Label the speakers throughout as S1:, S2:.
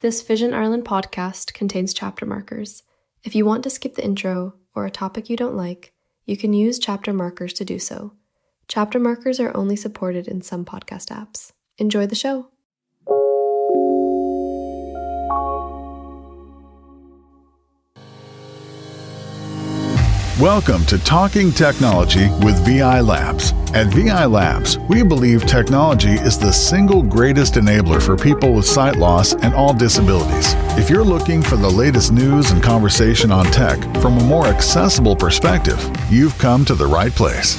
S1: This Vision Ireland podcast contains chapter markers. If you want to skip the intro or a topic you don't like, you can use chapter markers to do so. Chapter markers are only supported in some podcast apps. Enjoy the show.
S2: Welcome to Talking Technology with VI Labs. At VI Labs, we believe technology is the single greatest enabler for people with sight loss and all disabilities. If you're looking for the latest news and conversation on tech from a more accessible perspective, you've come to the right place.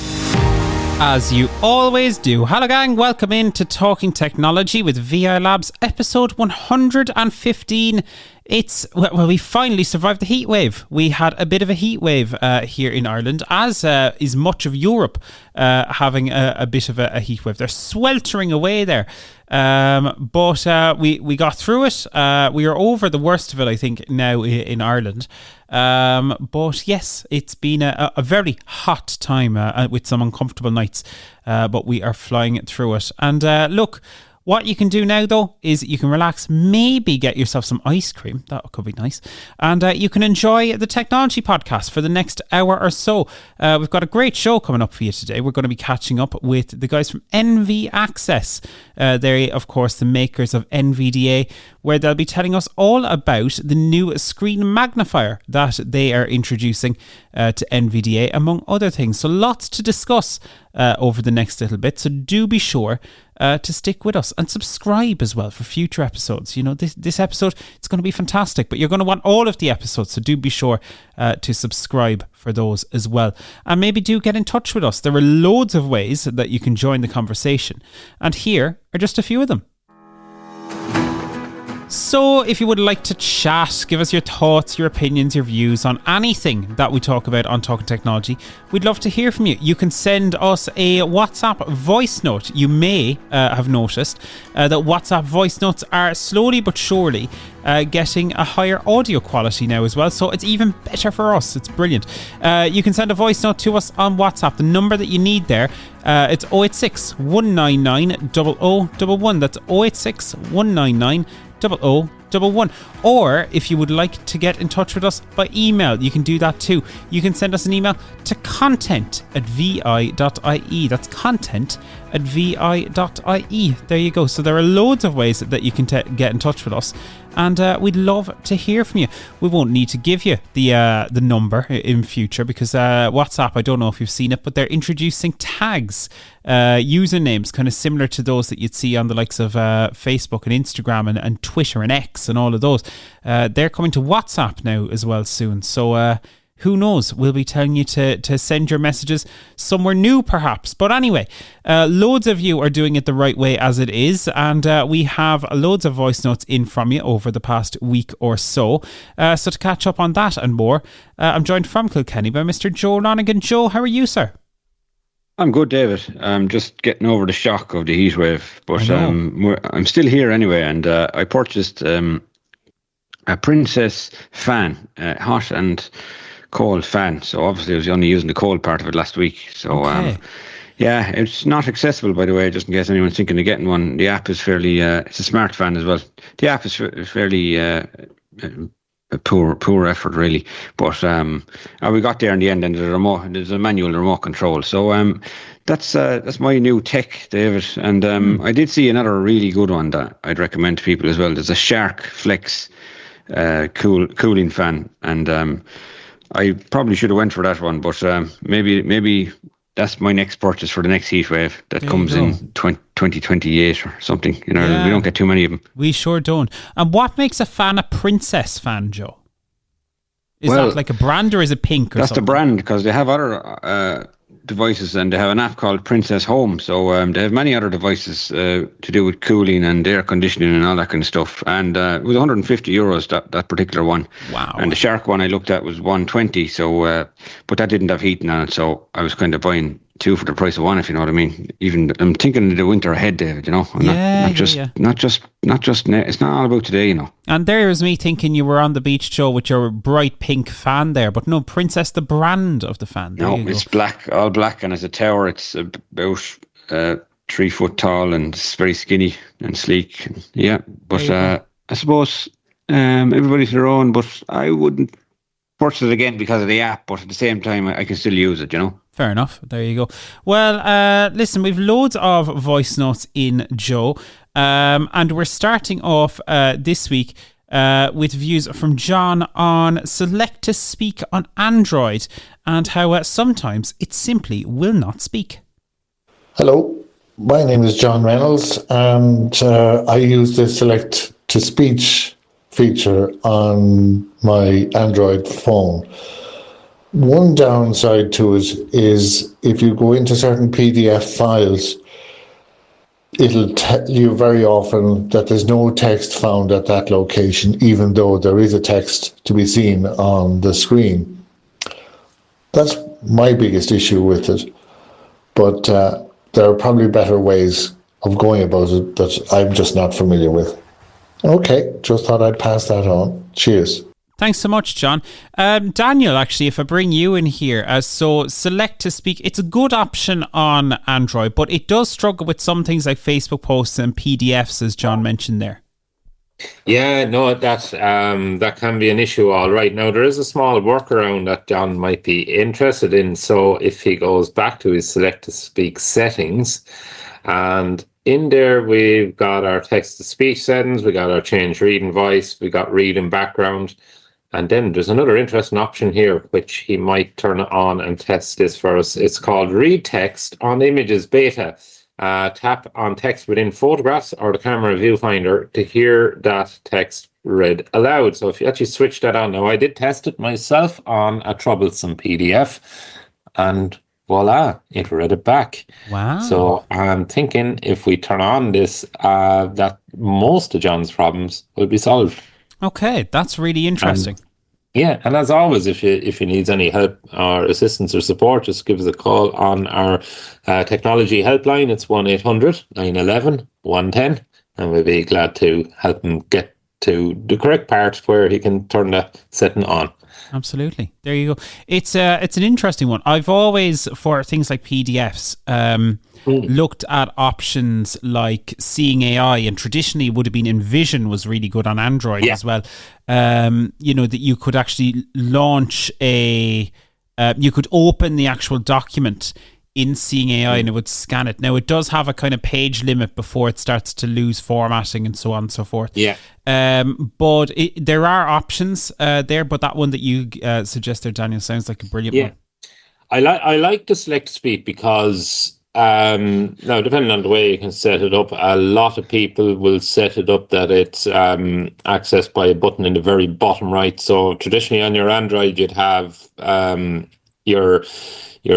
S3: As you always do. Hello gang, welcome in to Talking Technology with VI Labs, episode 115. We finally survived the heat wave. We had a bit of a heat wave here in Ireland, as is much of Europe having a bit of a heat wave. They're sweltering away there. But we got through it. We are over the worst of it, I think, now in Ireland. But yes, it's been a very hot time with some uncomfortable nights. But we are flying through it. And look, what you can do now, though, is you can relax, maybe get yourself some ice cream. That could be nice. And you can enjoy the technology podcast for the next hour or so. We've got a great show coming up for you today. We're going to be catching up with the guys from NV Access. They're, of course, the makers of NVDA, where they'll be telling us all about the new screen magnifier that they are introducing to NVDA, among other things. So lots to discuss over the next little bit. So do be sure to stick with us and subscribe as well for future episodes. You know, this episode, it's going to be fantastic, but you're going to want all of the episodes, so do be sure to subscribe for those as well. And maybe do get in touch with us. There are loads of ways that you can join the conversation, and here are just a few of them. So if you would like to chat, give us your thoughts, your opinions, your views on anything that we talk about on Talking Technology, we'd love to hear from you. You can send us a WhatsApp voice note. You may have noticed that WhatsApp voice notes are slowly but surely getting a higher audio quality now as well, so it's even better for us. It's brilliant. You can send a voice note to us on WhatsApp. The number that you need there, it's 086 199 0011. That's 086 199 0011. Or if you would like to get in touch with us by email, you can do that too. You can send us an email to content@vi.ie. That's content@vi.ie. There you go. So there are loads of ways that you can get in touch with us, and we'd love to hear from you. We won't need to give you the number in future because WhatsApp, I don't know if you've seen it, but they're introducing tags, usernames kind of similar to those that you'd see on the likes of Facebook and Instagram and Twitter and X and all of those. They're coming to WhatsApp now as well soon. So who knows? We'll be telling you to send your messages somewhere new, perhaps. But anyway, loads of you are doing it the right way as it is. And we have loads of voice notes in from you over the past week or so. So to catch up on that and more, I'm joined from Kilkenny by Mr. Joe Lonigan. Joe, how are you, sir?
S4: I'm good, David. I'm just getting over the shock of the heat wave. But I'm still here anyway. And I purchased a Princess fan, hot and cold fan. So obviously I was only using the cold part of it last week. So yeah, it's not accessible, by the way, just in case anyone's thinking of getting one. The app is fairly it's a smart fan as well. The app is fairly a poor effort really, but we got there in the end, and there's a manual remote control. So that's my new tech, David. And I did see another really good one that I'd recommend to people as well. There's a Shark Flex cooling fan, and I probably should have went for that one, but maybe that's my next purchase for the next heat wave that comes in 2028 or something. You know, we don't get too many of them.
S3: We sure don't. And what makes a fan a Princess fan, Joe? Is that like a brand, or is it pink or something?
S4: That's the brand, because they have other devices, and they have an app called Princess Home. So they have many other devices to do with cooling and air conditioning and all that kind of stuff. And it was €150, that particular one.
S3: Wow.
S4: And the Shark one I looked at was 120. So, but that didn't have heating on it. So I was kind of buying two for the price of one, if you know what I mean. Even I'm thinking of the winter ahead, David. You know, not just. It's not all about today, you know.
S3: And there was me thinking you were on the beach, Joe, with your bright pink fan there, but no, Princess, the brand of the fan.
S4: No, it's black, all black, and it's a tower. It's about 3 foot tall, and it's very skinny and sleek. Yeah, but I suppose everybody's their own, but I wouldn't purchase it again because of the app, but at the same time, I can still use it,
S3: Fair enough. There you go. Well, listen, we've loads of voice notes in, Joe, and we're starting off this week with views from John on Select to Speak on Android and how sometimes it simply will not speak.
S5: Hello, my name is John Reynolds, and I use the Select to Speech feature on my Android phone. One downside to it is if you go into certain PDF files, it'll tell you very often that there's no text found at that location, even though there is a text to be seen on the screen. That's my biggest issue with it. But there are probably better ways of going about it that I'm just not familiar with. Okay, just thought I'd pass that on. Cheers.
S3: Thanks so much, John. Daniel, actually, if I bring you in here, so Select to Speak, it's a good option on Android, but it does struggle with some things like Facebook posts and PDFs, as John mentioned there.
S6: Yeah, no, that can be an issue, all right. Now, there is a small workaround that John might be interested in. So if he goes back to his Select to Speak settings, and in there we've got our text-to-speech settings, we got our change read and voice, we got read and background. And then there's another interesting option here, which he might turn on and test this for us. It's called Read Text on Images Beta. Tap on text within photographs or the camera viewfinder to hear that text read aloud. So if you actually switch that on, now I did test it myself on a troublesome PDF, and voila, it read it back.
S3: Wow.
S6: So I'm thinking if we turn on this, that most of John's problems will be solved.
S3: Okay, that's really interesting.
S6: And as always, if you need any help or assistance or support, just give us a call on our technology helpline. It's 1-800-911-110, and we'll be glad to help him get to the correct part where he can turn that setting on.
S3: Absolutely. There you go. It's an interesting one. I've always, for things like PDFs, looked at options like Seeing AI, and traditionally would have been Envision was really good on Android as well. That you could actually launch you could open the actual document in Seeing AI and it would scan it. Now, it does have a kind of page limit before it starts to lose formatting and so on and so forth.
S6: Yeah.
S3: But there are options there, but that one that you suggest there, Daniel, sounds like a brilliant one.
S6: I like the Select to Speak because now, depending on the way you can set it up, a lot of people will set it up that it's accessed by a button in the very bottom right. So traditionally on your Android, you'd have your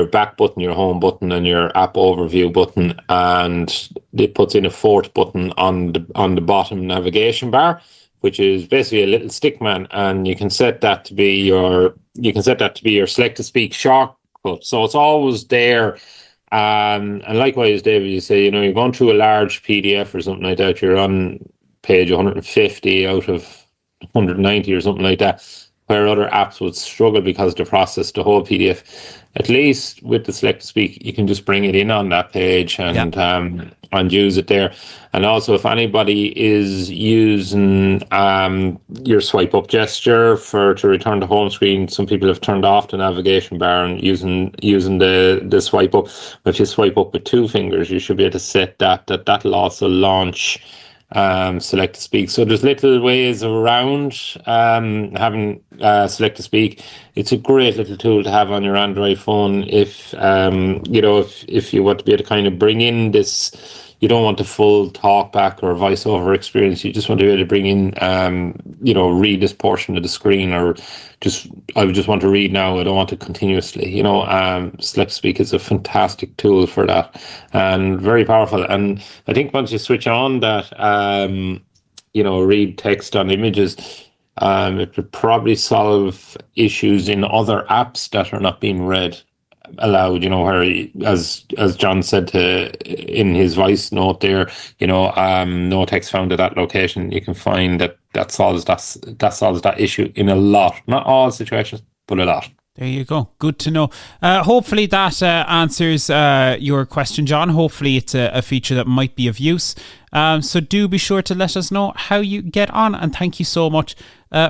S6: back button, your home button, and your app overview button, and it puts in a fourth button on the bottom navigation bar, which is basically a little stick man, and you can set that to be your Select to Speak shortcut. So it's always there. And likewise, David, you say, you're going through a large PDF or something like that, you're on page 150 out of 190 or something like that, where other apps would struggle because they process the whole PDF. At least with the Select to Speak, you can just bring it in on that page and use it there. And also, if anybody is using your swipe up gesture to return to home screen, some people have turned off the navigation bar and using the swipe up. If you swipe up with two fingers, you should be able to set that'll also launch Select to Speak. So there's little ways around having Select to Speak. It's a great little tool to have on your Android phone if if you want to be able to kind of bring in this. You don't want a full talkback or voiceover experience. You just want to be able to bring in, read this portion of the screen, or I would just want to read now. I don't want to continuously. Select to Speak is a fantastic tool for that and very powerful. And I think once you switch on that, read text on images, it would probably solve issues in other apps that are not being read aloud, where as John said in his voice note there, no text found at that location. You can find that solves that issue in a lot, not all situations, but a lot.
S3: There you go. Good to know. Hopefully that answers your question, John. Hopefully it's a feature that might be of use. So do be sure to let us know how you get on. And thank you so much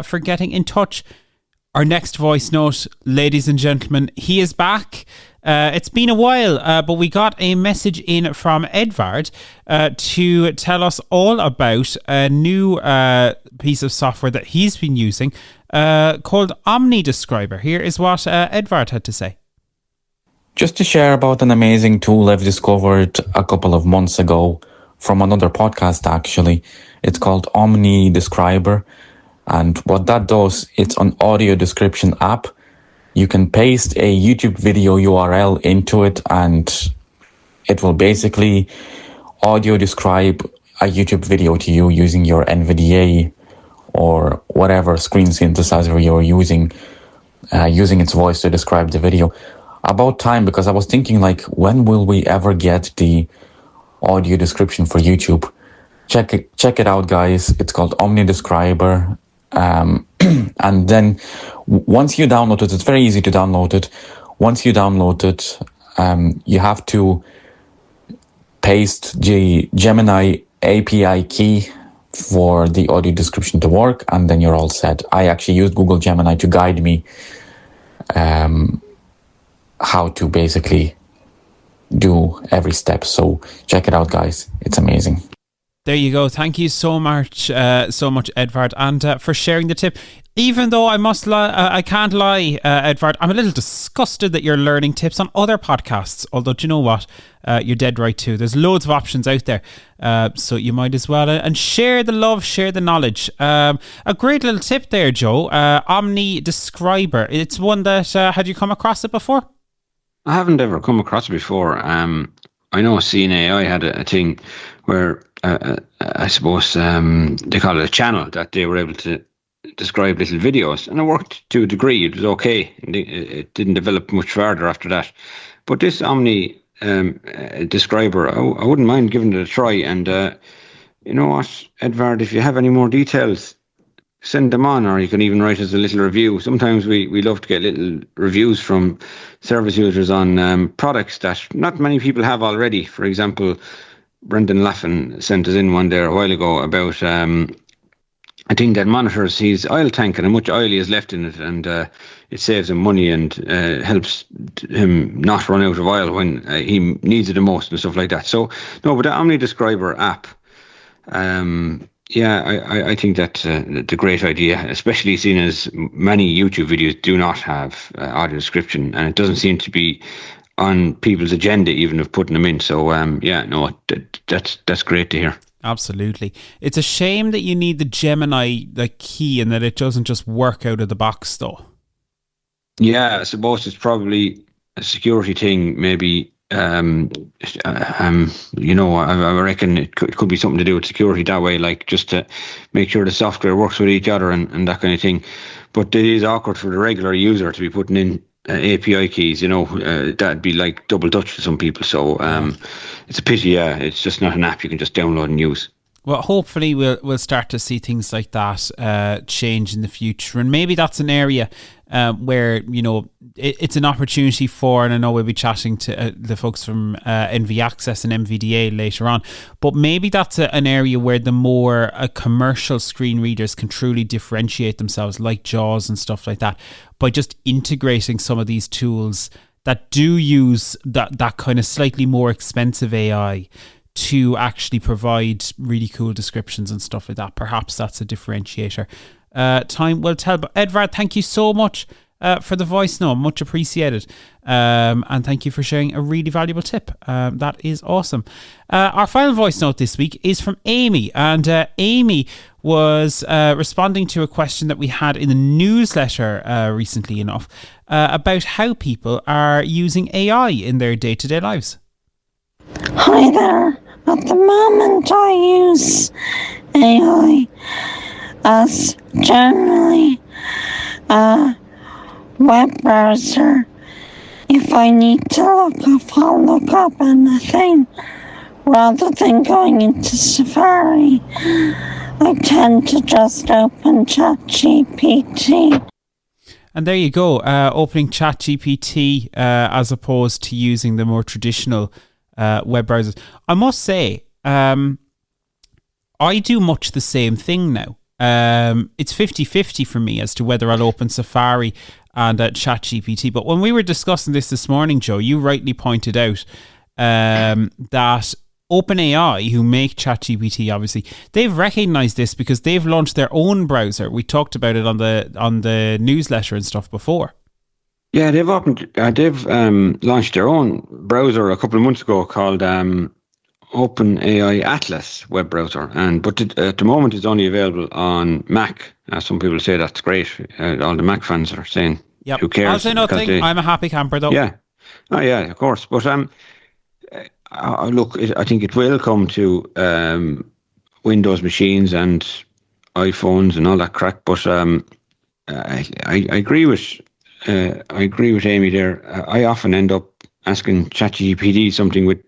S3: for getting in touch. Our next voice note, ladies and gentlemen, he is back. It's been a while, but we got a message in from Edvard to tell us all about a new piece of software that he's been using called OmniDescriber. Here is what Edvard had to say.
S7: Just to share about an amazing tool I've discovered a couple of months ago from another podcast, actually. It's called OmniDescriber. And what that does, it's an audio description app. You can paste a YouTube video URL into it and it will basically audio describe a YouTube video to you using your NVDA or whatever screen synthesizer you're using its voice to describe the video. About time, because I was thinking, like, when will we ever get the audio description for YouTube? Check it out, guys. It's called OmniDescriber. And then once you download it, it's very easy to download it. Once you download it, you have to paste the Gemini API key for the audio description to work, and then you're all set. I actually used Google Gemini to guide me how to basically do every step. So check it out, guys. It's amazing.
S3: There you go. Thank you so much, Edvard, and for sharing the tip. Even though I can't lie, Edvard, I'm a little disgusted that you're learning tips on other podcasts. Although, do you know what? You're dead right too. There's loads of options out there, so you might as well and share the love, share the knowledge. A great little tip there, Joe. OmniDescriber. It's one that had you come across it before?
S4: I haven't ever come across it before. I know CNAI had a thing where I suppose they call it a channel that they were able to describe little videos, and it worked to a degree. It was okay. It didn't develop much further after that. But this OmniDescriber, I wouldn't mind giving it a try. And you know what, Edvard, if you have any more details, send them on, or you can even write us a little review. Sometimes we love to get little reviews from service users on products that not many people have already. For example, Brendan Laffin sent us in one there a while ago about a thing that monitors his oil tank and how much oil he has left in it, and it saves him money and helps him not run out of oil when he needs it the most and stuff like that. So, no, but the OmniDescriber app, I think that's a great idea, especially seeing as many YouTube videos do not have audio description, and it doesn't seem to be on people's agenda even of putting them in. So that's great to hear.
S3: Absolutely. It's a shame that you need the Gemini key and that it doesn't just work out of the box though. Yeah,
S4: I suppose it's probably a security thing, maybe. I reckon it could be something to do with security that way, like just to make sure the software works with each other and that kind of thing. But it is awkward for the regular user to be putting in API keys, that'd be like double Dutch to some people. So it's a pity, it's just not an app you can just download and use.
S3: Well, hopefully we'll start to see things like that change in the future. And maybe that's an area where, it's an opportunity for, and I know we'll be chatting to the folks from NV Access and NVDA later on, but maybe that's an area where the more commercial screen readers can truly differentiate themselves, like JAWS and stuff like that, by just integrating some of these tools that do use that kind of slightly more expensive AI to actually provide really cool descriptions and stuff like that. Perhaps that's a differentiator. Time will tell. But Edvard, thank you so much for the voice note. Much appreciated. And thank you for sharing a really valuable tip. That is awesome. Our final voice note this week is from Amy. And Amy was responding to a question that we had in the newsletter recently enough about how people are using AI in their day-to-day lives.
S8: Hi there. At the moment I use AI as generally a web browser. If I need to look up, I'll look up anything. Rather than going into Safari, I tend to just open ChatGPT.
S3: And there you go, opening ChatGPT as opposed to using the more traditional web browsers. I must say, I do much the same thing now. It's 50-50 for me as to whether I'll open Safari and ChatGPT. But when we were discussing this morning, Joe, you rightly pointed out that OpenAI, who make ChatGPT, obviously, they've recognized this because they've launched their own browser. We talked about it on the newsletter and stuff before.
S4: Yeah, they've launched their own browser a couple of months ago called OpenAI Atlas web browser, but at the moment it's only available on Mac. Some people say that's great. All the Mac fans are saying,
S3: yep.
S4: Who cares?
S3: I'll say nothing. I'm a happy camper, though.
S4: Yeah, yeah, of course. But look, I think it will come to Windows machines and iPhones and all that crack. But I agree with Amy there. I often end up asking ChatGPT something with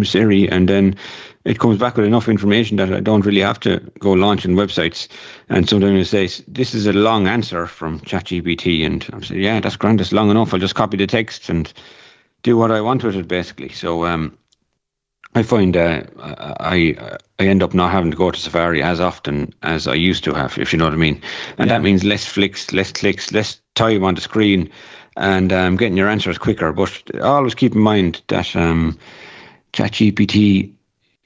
S4: Siri, and then it comes back with enough information that I don't really have to go launching websites. And sometimes it says, this is a long answer from ChatGPT, and I'm saying, yeah, that's grand, it's long enough. I'll just copy the text and do what I want with it, basically. So I find I end up not having to go to Safari as often as I used to have, if you know what I mean. And that means less flicks, less clicks, less time on the screen, and getting your answers quicker. But always keep in mind that ChatGPT,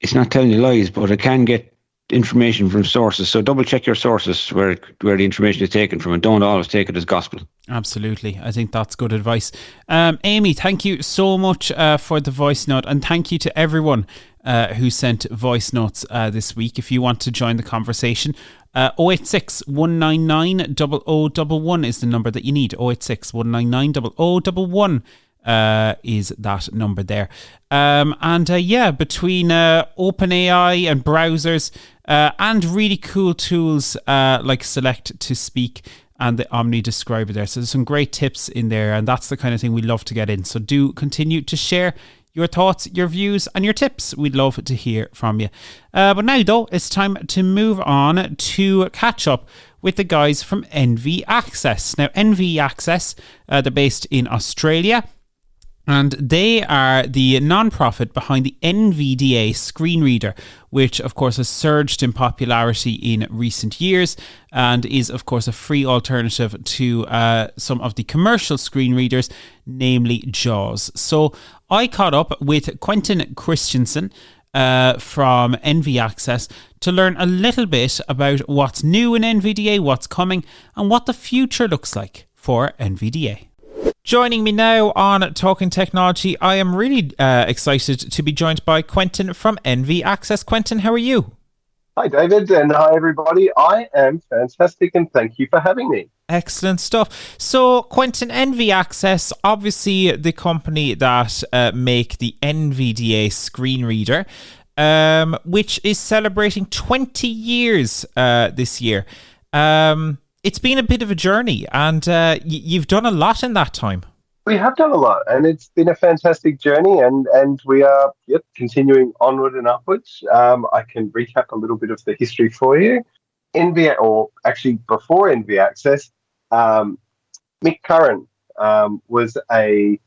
S4: it's not telling you lies, but it can get information from sources. So double check your sources where the information is taken from, and don't always take it as gospel.
S3: Absolutely. I think that's good advice. Amy, thank you so much for the voice note, and thank you to everyone who sent voice notes this week. If you want to join the conversation, 086 199 0011 is the number that you need. 086 199 0011 is that number there. Between OpenAI and browsers and really cool tools like Select to Speak and the Omni Describer there. So there's some great tips in there, and that's the kind of thing we love to get in. So do continue to share your thoughts, your views and your tips. We'd love to hear from you. But now, though, it's time to move on to catch up with the guys from NV Access. Now, NV Access, they're based in Australia, and they are the non-profit behind the NVDA screen reader, which of course has surged in popularity in recent years and is of course a free alternative to some of the commercial screen readers, namely JAWS. So I caught up with Quentin Christensen from NV Access to learn a little bit about what's new in NVDA, what's coming, and what the future looks like for NVDA. Joining me now on Talking Technology, I am really excited to be joined by Quentin from NV Access. Quentin, how are you?
S9: Hi, David, and hi, everybody. I am fantastic, and thank you for having me.
S3: Excellent stuff. So, Quentin, NV Access, obviously the company that make the NVDA screen reader, which is celebrating 20 years this year. It's been a bit of a journey, and you've done a lot in that time.
S9: We have done a lot, and it's been a fantastic journey, and we are continuing onward and upwards. I can recap a little bit of the history for you. Before NV Access, Mick Curran was a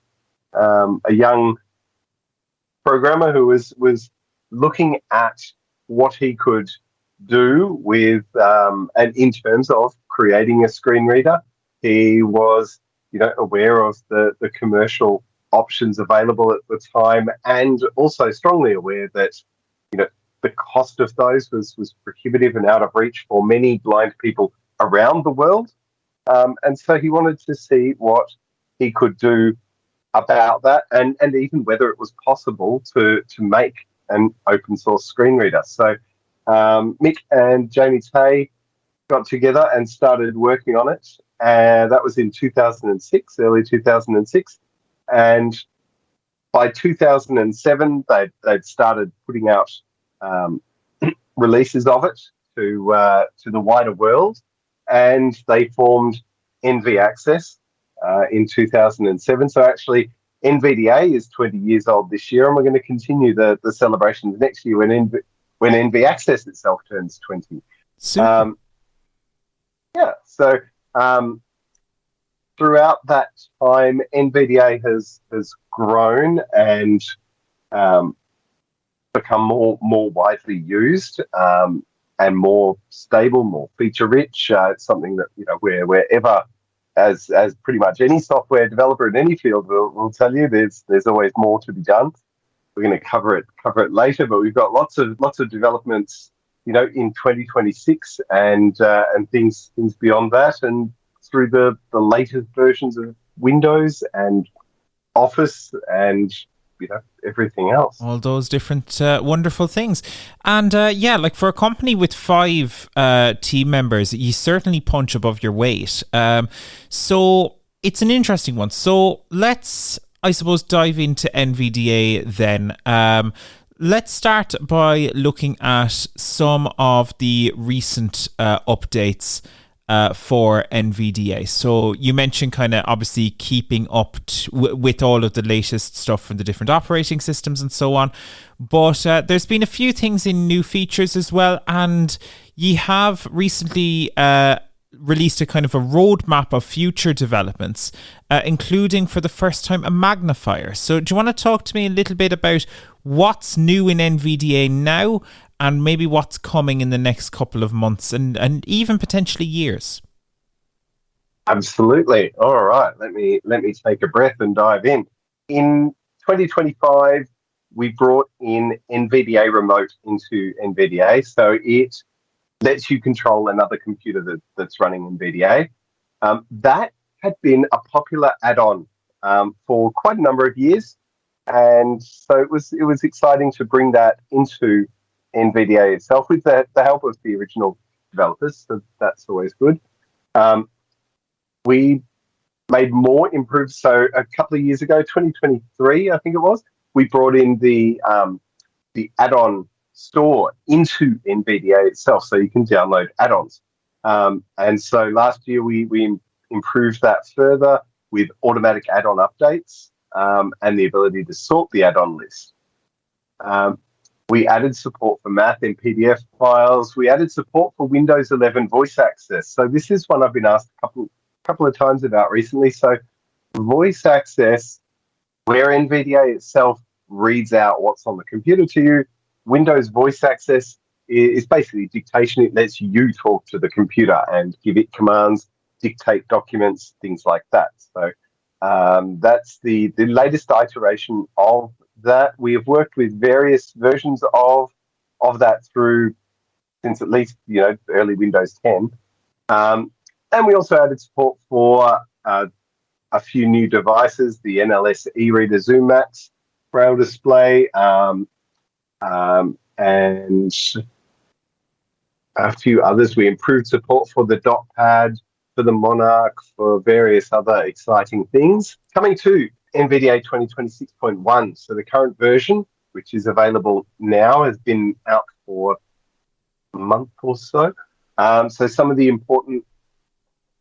S9: young programmer who was looking at what he could do with and in terms of creating a screen reader. He was aware of the commercial options available at the time, and also strongly aware that the cost of those was prohibitive and out of reach for many blind people around the world, and so he wanted to see what he could do about that, and even whether it was possible to make an open source screen reader. So Mick and Jamie Tay got together and started working on it. That was in 2006, early 2006. And by 2007, they'd started putting out releases of it to the wider world. And they formed NV Access in 2007. So actually, NVDA is 20 years old this year, and we're going to continue the celebrations next year when NV Access itself turns 20.
S3: Super.
S9: throughout that time, NVDA has grown and become more widely used and more stable, more feature rich. It's something that wherever, as pretty much any software developer in any field will tell you, there's always more to be done. We're going to cover it later, but we've got lots of developments, in 2026 and things beyond that, and through the latest versions of Windows and Office and everything else.
S3: All those different wonderful things. And like for a company with 5 team members, you certainly punch above your weight. So it's an interesting one. So let's, I suppose, dive into NVDA then. Let's start by looking at some of the recent updates for NVDA. So you mentioned kind of obviously keeping up with all of the latest stuff from the different operating systems and so on. But there's been a few things in new features as well. And you have recently released a kind of a roadmap of future developments, including for the first time a magnifier. So do you want to talk to me a little bit about what's new in NVDA now, and maybe what's coming in the next couple of months and even potentially years?
S9: Absolutely. All right. Let me take a breath and dive in. In 2025, we brought in NVDA Remote into NVDA, so it lets you control another computer that's running NVDA. That had been a popular add-on for quite a number of years, and so it was exciting to bring that into NVDA itself with the help of the original developers, so that's always good. We made more improvements. So a couple of years ago, 2023, I think it was, we brought in the add-on store into NVDA itself, so you can download add-ons. And so last year we improved that further with automatic add-on updates and the ability to sort the add-on list. We added support for math in PDF files. We added support for Windows 11 voice access. So this is one I've been asked a couple of times about recently. So voice access, where NVDA itself reads out what's on the computer to you, Windows voice access is basically dictation. It lets you talk to the computer and give it commands, dictate documents, things like that. So that's the latest iteration of that. We have worked with various versions of that through since at least early Windows 10, and we also added support for a few new devices: the NLS e-reader Zoom Max, Braille display, and a few others. We improved support for the dot pad, for the Monarch, for various other exciting things. Coming to NVDA 2026.1. So the current version, which is available now, has been out for a month or so. So some of the important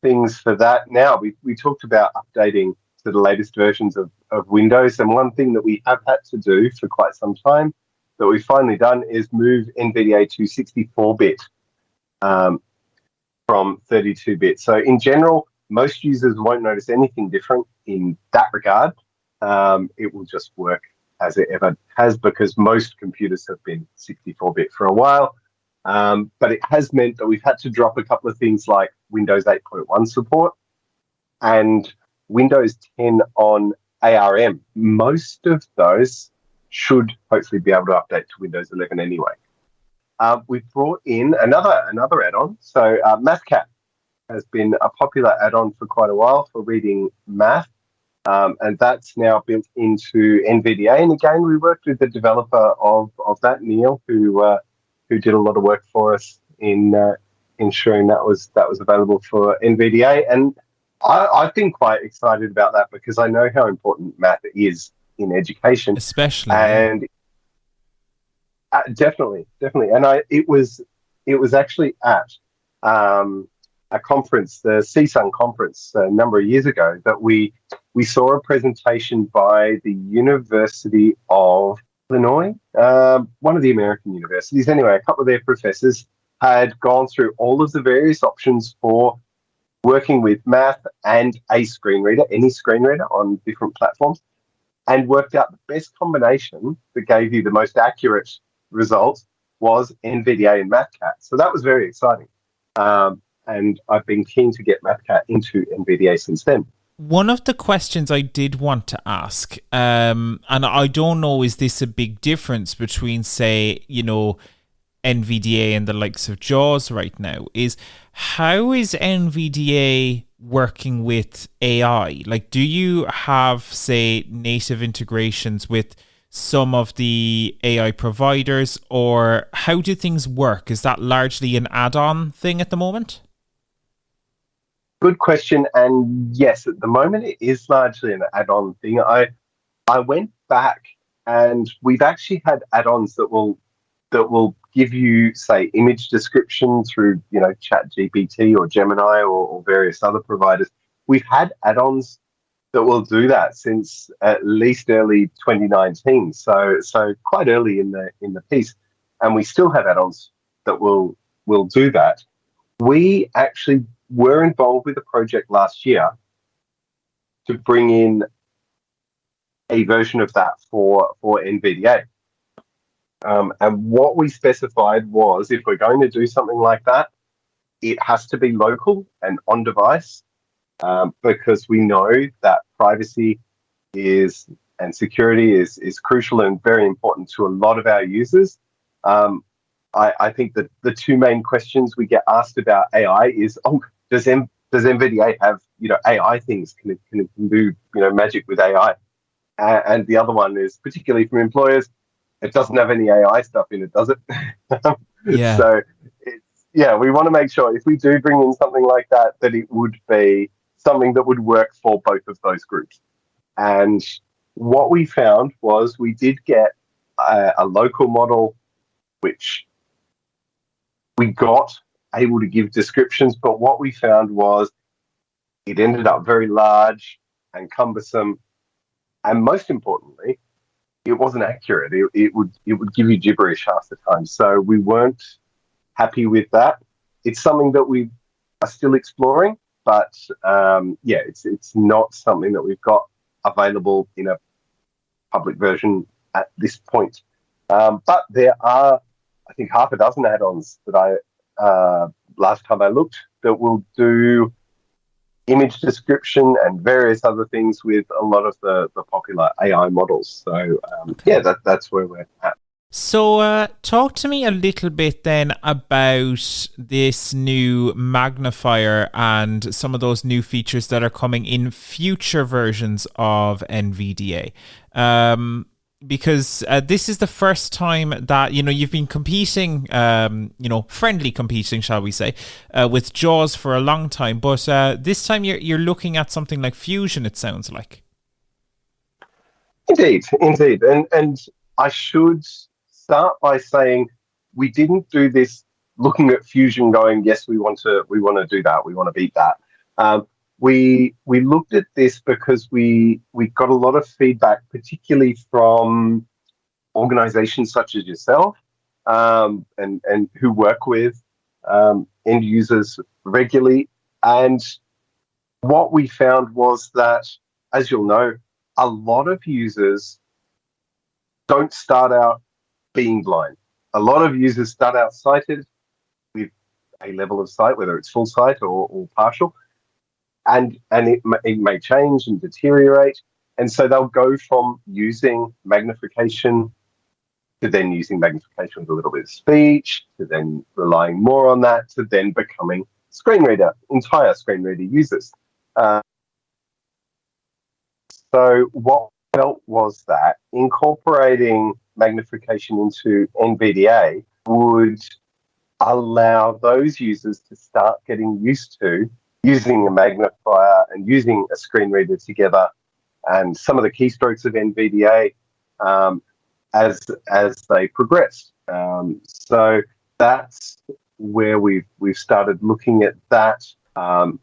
S9: things for that now, we talked about updating to the latest versions of Windows. And one thing that we have had to do for quite some time that we've finally done is move NVDA to 64-bit from 32-bit. So in general, most users won't notice anything different in that regard. It will just work as it ever has because most computers have been 64-bit for a while. But it has meant that we've had to drop a couple of things like Windows 8.1 support and Windows 10 on ARM. Most of those should hopefully be able to update to Windows 11 anyway. We've brought in another add-on. So MathCat has been a popular add-on for quite a while for reading math, and that's now built into NVDA. And again, we worked with the developer of that, Neil, who did a lot of work for us in ensuring that was available for NVDA. And I've been quite excited about that because I know how important math is in education,
S3: especially.
S9: And definitely. And it was actually at a conference, the CSUN conference, a number of years ago, that we saw a presentation by the University of Illinois, one of the American universities. Anyway, a couple of their professors had gone through all of the various options for working with math and a screen reader, any screen reader on different platforms, and worked out the best combination that gave you the most accurate result was NVDA and MathCat. So that was very exciting. And I've been keen to get MathCat into NVDA since then.
S3: One of the questions I did want to ask, and I don't know, is this a big difference between, say, NVDA and the likes of JAWS right now, is how is NVDA working with AI? Like, do you have, say, native integrations with some of the AI providers, or how do things work? Is that largely an add-on thing at the moment?
S9: Good question. And yes, at the moment it is largely an add-on thing. I went back and we've actually had add-ons that will give you, say, image description through, ChatGPT or Gemini or various other providers. We've had add-ons that will do that since at least early 2019. So quite early in the piece, and we still have add-ons that will do that. We actually were involved with a project last year to bring in a version of that for NVDA. And what we specified was, if we're going to do something like that, it has to be local and on device, because we know that privacy and security is crucial and very important to a lot of our users. I think that the two main questions we get asked about AI is, does NVDA have AI things? Can it do magic with AI? And the other one is, particularly from employers, it doesn't have any AI stuff in it, does it?
S3: Yeah.
S9: So we want to make sure if we do bring in something like that, that it would be something that would work for both of those groups. And what we found was we did get a local model, which we got able to give descriptions, but what we found was it ended up very large and cumbersome, and most importantly, it wasn't accurate. It would give you gibberish half the time. So we weren't happy with that. It's something that we are still exploring, but it's not something that we've got available in a public version at this point. But there are, I think, half a dozen add-ons that last time I looked, that will do image description and various other things with a lot of the popular AI models. So that's where we're at.
S3: So talk to me a little bit then about this new magnifier and some of those new features that are coming in future versions of NVDA. Because this is the first time that, you've been competing, friendly competing, shall we say, with JAWS for a long time. But this time you're looking at something like Fusion, it sounds like.
S9: Indeed. And I should start by saying we didn't do this looking at Fusion going, yes, we want to do that. We want to beat that. We looked at this because we got a lot of feedback, particularly from organizations such as yourself, and who work with end users regularly. And what we found was that, as you'll know, a lot of users don't start out being blind. A lot of users start out sighted with a level of sight, whether it's full sight or partial. And it may change and deteriorate. And so they'll go from using magnification to then using magnification with a little bit of speech, to then relying more on that, to then becoming entire screen reader users. So what we felt was that incorporating magnification into NVDA would allow those users to start getting used to using a magnifier and using a screen reader together, and some of the keystrokes of NVDA as they progress. So that's where we've started looking at that. The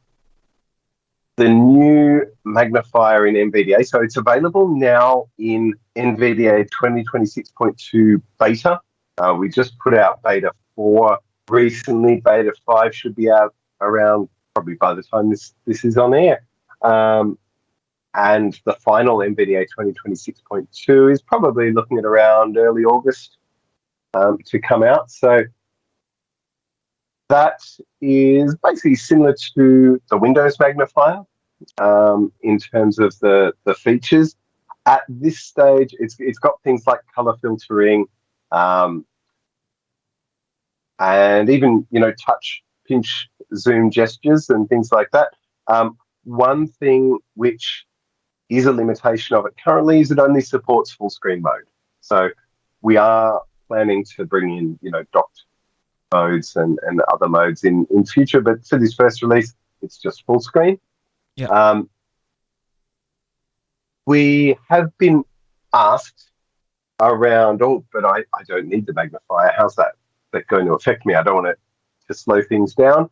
S9: new magnifier in NVDA, so it's available now in NVDA 2026.2 beta. We just put out beta 4 recently. Beta 5 should be out around probably by the time this is on air. And the final NVDA 2026.2 is probably looking at around early August to come out. So that is basically similar to the Windows magnifier in terms of the features. At this stage, it's got things like color filtering and even touch, pinch, zoom gestures and things like that. One thing which is a limitation of it currently is it only supports full screen mode. So we are planning to bring in docked modes and other modes in future, but for this first release, it's just full screen.
S3: Yeah.
S9: We have been asked around, but I don't need the magnifier. How's that going to affect me? I don't want it to slow things down.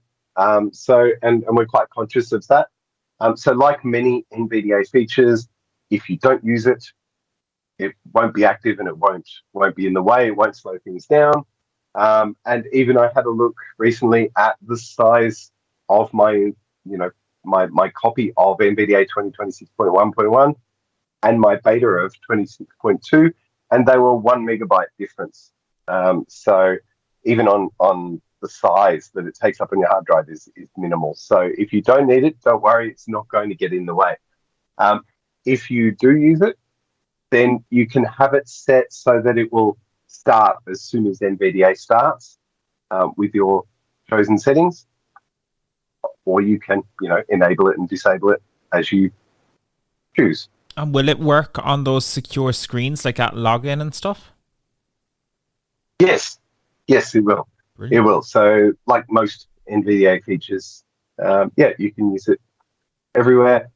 S9: So we're quite conscious of that. So like many NVDA features, if you don't use it, it won't be active and it won't be in the way. It won't slow things down. And even I had a look recently at the size of my copy of NVDA 2026.1.1 and my beta of 26.2, and they were 1 megabyte difference. So even on the size that it takes up on your hard drive is minimal. So if you don't need it, don't worry, it's not going to get in the way. If you do use it, then you can have it set so that it will start as soon as NVDA starts with your chosen settings, or you can enable it and disable it as you choose.
S3: And will it work on those secure screens like at login and stuff?
S9: Yes, it will. Brilliant. It will. So like most NVDA features, you can use it everywhere.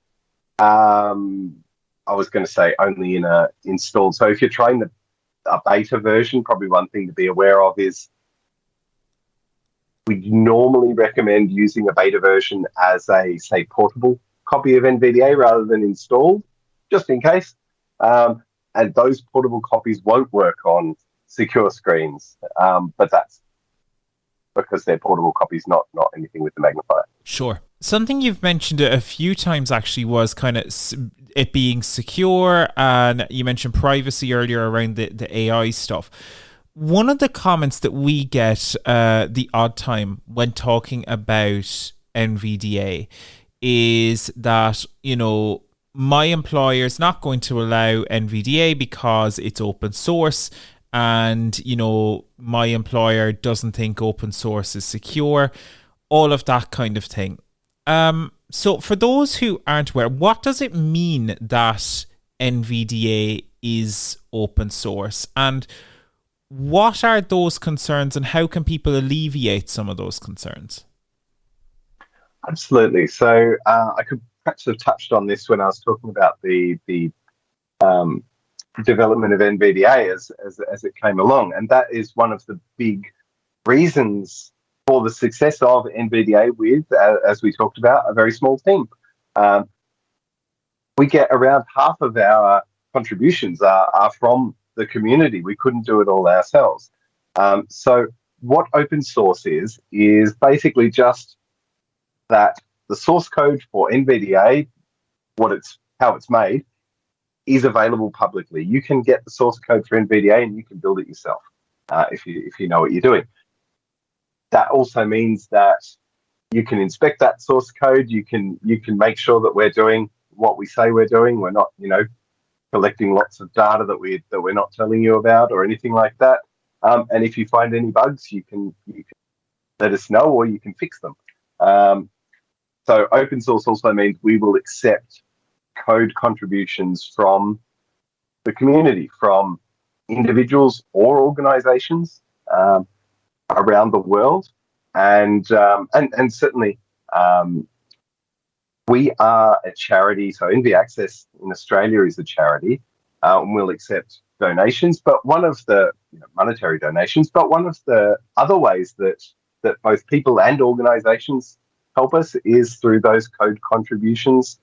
S9: I was going to say only in a installed. So if you're trying a beta version, probably one thing to be aware of is we normally recommend using a beta version as a, say, portable copy of NVDA rather than installed, just in case. And those portable copies won't work on secure screens, but that's because they're portable copies, not anything with the magnifier.
S3: Sure. Something you've mentioned a few times actually was kind of it being secure, and you mentioned privacy earlier around the AI stuff. One of the comments that we get the odd time when talking about NVDA is that, my employer is not going to allow NVDA because it's open source, and, my employer doesn't think open source is secure, all of that kind of thing. So for those who aren't aware, what does it mean that NVDA is open source? And what are those concerns, and how can people alleviate some of those concerns?
S9: Absolutely. So I could perhaps have touched on this when I was talking about the development of NVDA as it came along, and that is one of the big reasons for the success of NVDA with, as we talked about, a very small team. We get around half of our contributions are from the community. We couldn't do it all ourselves. So what open source is basically just that the source code for NVDA, how it's made, is available publicly. You can get the source code for NVDA and you can build it yourself if you know what you're doing. That also means that you can inspect that source code. You can make sure that we're doing what we say we're doing. We're not, collecting lots of data that we're not telling you about or anything like that. And if you find any bugs, you can let us know, or you can fix them. So open source also means we will accept code contributions from the community, from individuals or organizations around the world, and certainly we are a charity. So NV Access in Australia is a charity, and we'll accept donations. But one of the monetary donations, but one of the other ways that both people and organizations help us is through those code contributions,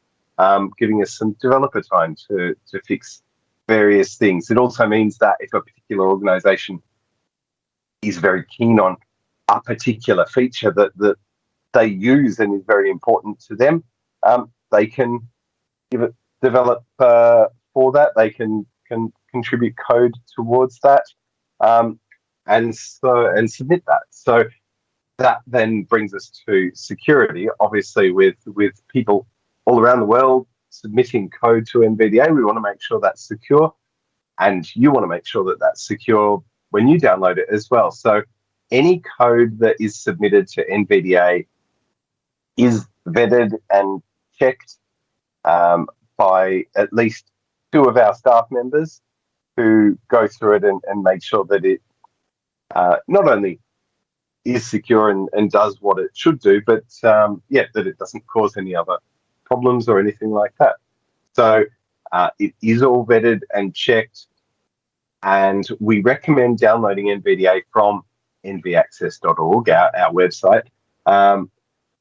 S9: giving us some developer time to fix various things. It also means that if a particular organization is very keen on a particular feature that they use and is very important to them, they can develop for that. They can contribute code towards that, and submit that. So that then brings us to security. Obviously, with people all around the world submitting code to NVDA, we want to make sure that's secure, and you want to make sure that that's secure when you download it as well. So any code that is submitted to NVDA is vetted and checked by at least 2 of our staff members who go through it and make sure that it not only is secure and does what it should do, but that it doesn't cause any other problems or anything like that. So it is all vetted and checked, and we recommend downloading NVDA from nvaccess.org, our website.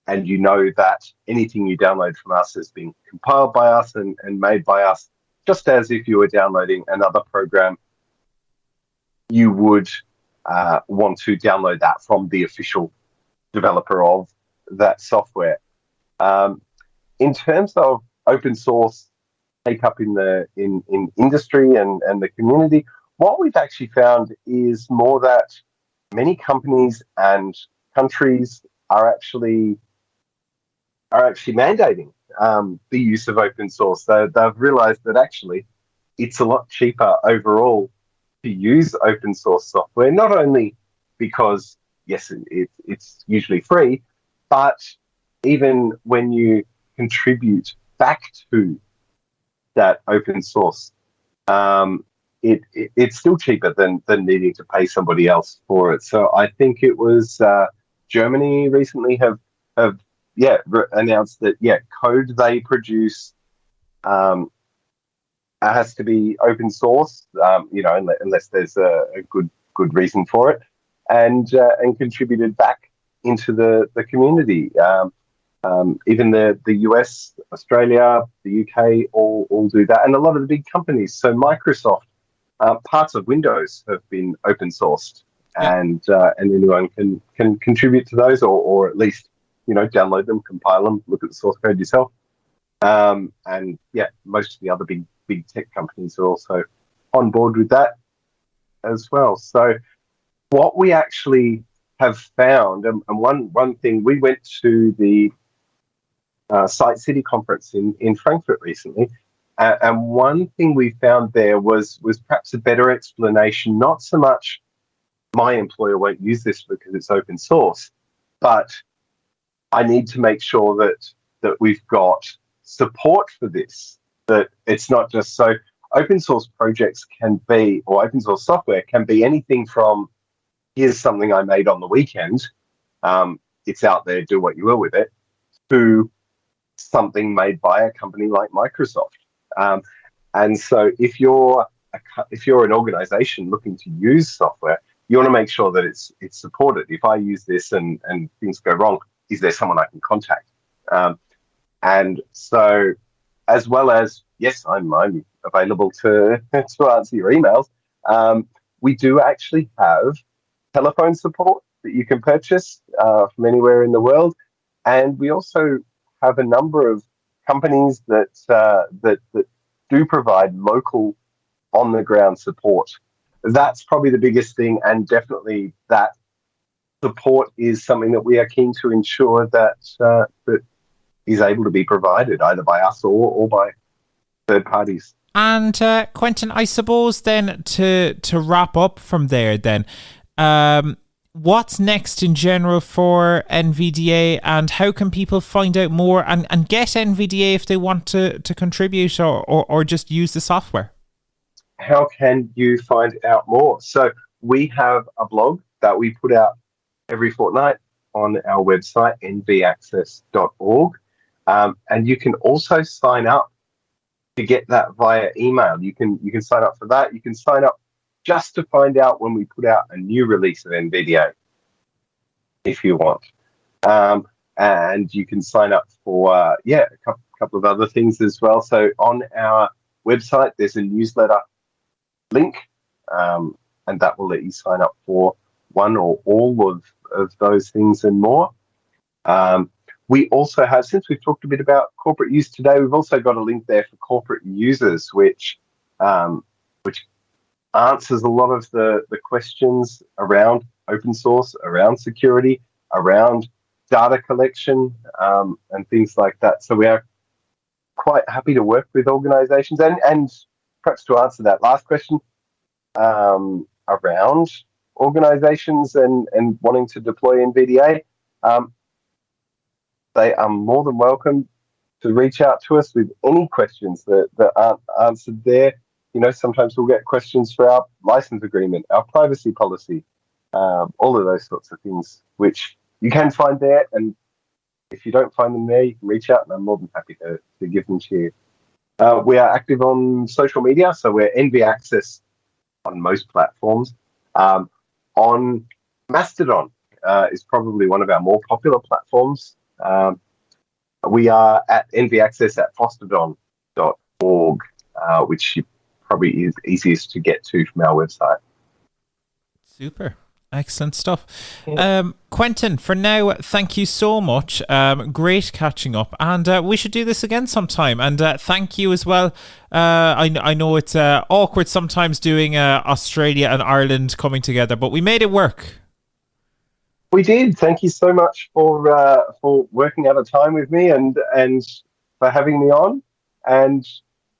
S9: And you know that anything you download from us has been compiled by us and made by us, just as if you were downloading another program, you would want to download that from the official developer of that software. In terms of open source take up in industry and the community, what we've actually found is more that many companies and countries are actually mandating the use of open source. They've realized that actually it's a lot cheaper overall to use open source software, not only because, yes, it's usually free, but even when you contribute back to that open source, it's still cheaper than needing to pay somebody else for it. So I think it was Germany recently have announced that code they produce has to be open source, unless there's a good reason for it, and contributed back into the community. Even the US, Australia, the UK all do that, and a lot of the big companies. So Microsoft, parts of Windows have been open sourced, and anyone can contribute to those, or at least download them, compile them, look at the source code yourself. And most of the other big tech companies are also on board with that as well. So what we actually have found, and one thing, we went to the Site City conference in Frankfurt recently, and one thing we found there was perhaps a better explanation, not so much my employer won't use this because it's open source, but I need to make sure that we've got support for this, that it's not just so open source projects can be, or open source software can be anything from, here's something I made on the weekend, it's out there, do what you will with it, to something made by a company like Microsoft. And so if you're an organization looking to use software, you want to make sure that it's supported. If I use this and things go wrong, is there someone I can contact? And so, as well as, yes, I'm available to answer your emails, we do actually have telephone support that you can purchase from anywhere in the world. And we also have a number of companies that do provide local on-the-ground support. That's probably the biggest thing, and definitely that support is something that we are keen to ensure that is able to be provided either by us or by third parties.
S3: And Quentin, I suppose then to wrap up from there then, what's next in general for NVDA, and how can people find out more and get NVDA if they want to contribute or just use the software?
S9: How can you find out more? So we have a blog that we put out every fortnight on our website, nvaccess.org. And you can also sign up to get that via email. You can sign up for that. You can sign up just to find out when we put out a new release of NVDA, if you want. And you can sign up for a couple of other things as well. So on our website, there's a newsletter link, and that will let you sign up for one or all of those things and more. We also have, since we've talked a bit about corporate use today, we've also got a link there for corporate users, which answers a lot of the questions around open source, around security, around data collection, and things like that. So we are quite happy to work with organizations. And perhaps to answer that last question, around organizations and wanting to deploy NVDA, they are more than welcome to reach out to us with any questions that aren't answered there. You know, sometimes we'll get questions for our license agreement, our privacy policy, all of those sorts of things, which you can find there. And if you don't find them there, you can reach out, and I'm more than happy to give them to you. We are active on social media, so we're NV Access on most platforms. On Mastodon is probably one of our more popular platforms. We are at nvaccess at fosterdon.org, which probably is easiest to get to from our website.
S10: Super. Excellent stuff. Quentin, for now, thank you so much. Great catching up, and we should do this again sometime. And thank you as well. I know it's awkward sometimes doing Australia and Ireland coming together, but we made it work.
S9: We did. Thank you so much for working out a time with me and for having me on. And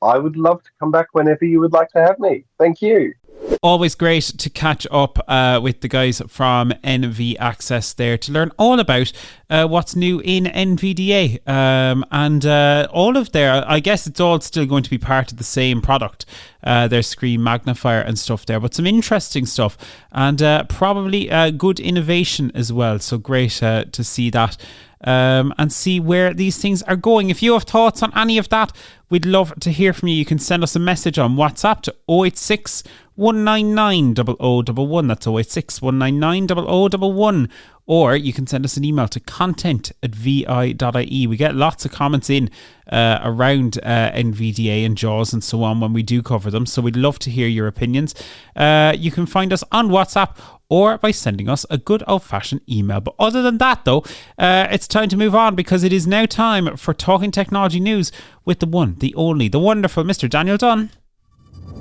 S9: I would love to come back whenever you would like to have me. Thank you.
S3: Always great to catch up with the guys from NV Access there to learn all about what's new in NVDA and all of their, I guess it's all still going to be part of the same product, their screen magnifier and stuff there, but some interesting stuff and probably good innovation as well. So great to see that. And see where these things are going. If you have thoughts on any of that, we'd love to hear from you. You can send us a message on WhatsApp to 086 199 0011. That's 086 199 0011. Or you can send us an email to content@vi.ie. We get lots of comments in around NVDA and JAWS and so on when we do cover them. So we'd love to hear your opinions. You can find us on WhatsApp or by sending us a good old-fashioned email. But other than that, though, it's time to move on because it is now time for Talking Technology News with the one, the only, the wonderful Mr. Daniel Dunn.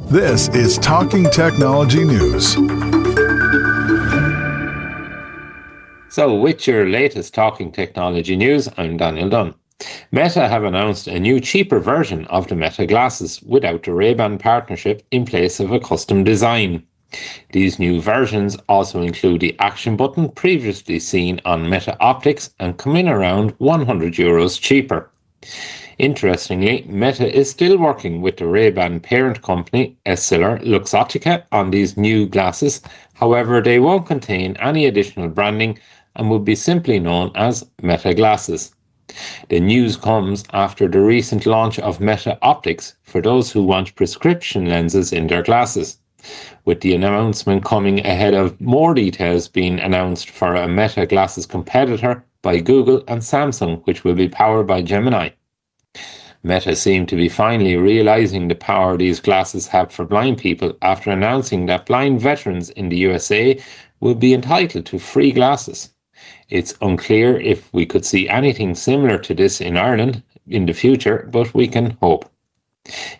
S2: This is Talking Technology News.
S6: So, with your latest Talking Technology News, I'm Daniel Dunn. Meta have announced a new cheaper version of the Meta glasses without the Ray-Ban partnership in place of a custom design. These new versions also include the action button previously seen on Meta Optics and come in around €100 cheaper. Interestingly, Meta is still working with the Ray-Ban parent company EssilorLuxottica on these new glasses. However, they won't contain any additional branding and will be simply known as Meta glasses. The news comes after the recent launch of Meta Optics for those who want prescription lenses in their glasses, with the announcement coming ahead of more details being announced for a Meta glasses competitor by Google and Samsung, which will be powered by Gemini. Meta seem to be finally realizing the power these glasses have for blind people after announcing that blind veterans in the USA will be entitled to free glasses. It's unclear if we could see anything similar to this in Ireland in the future, but we can hope.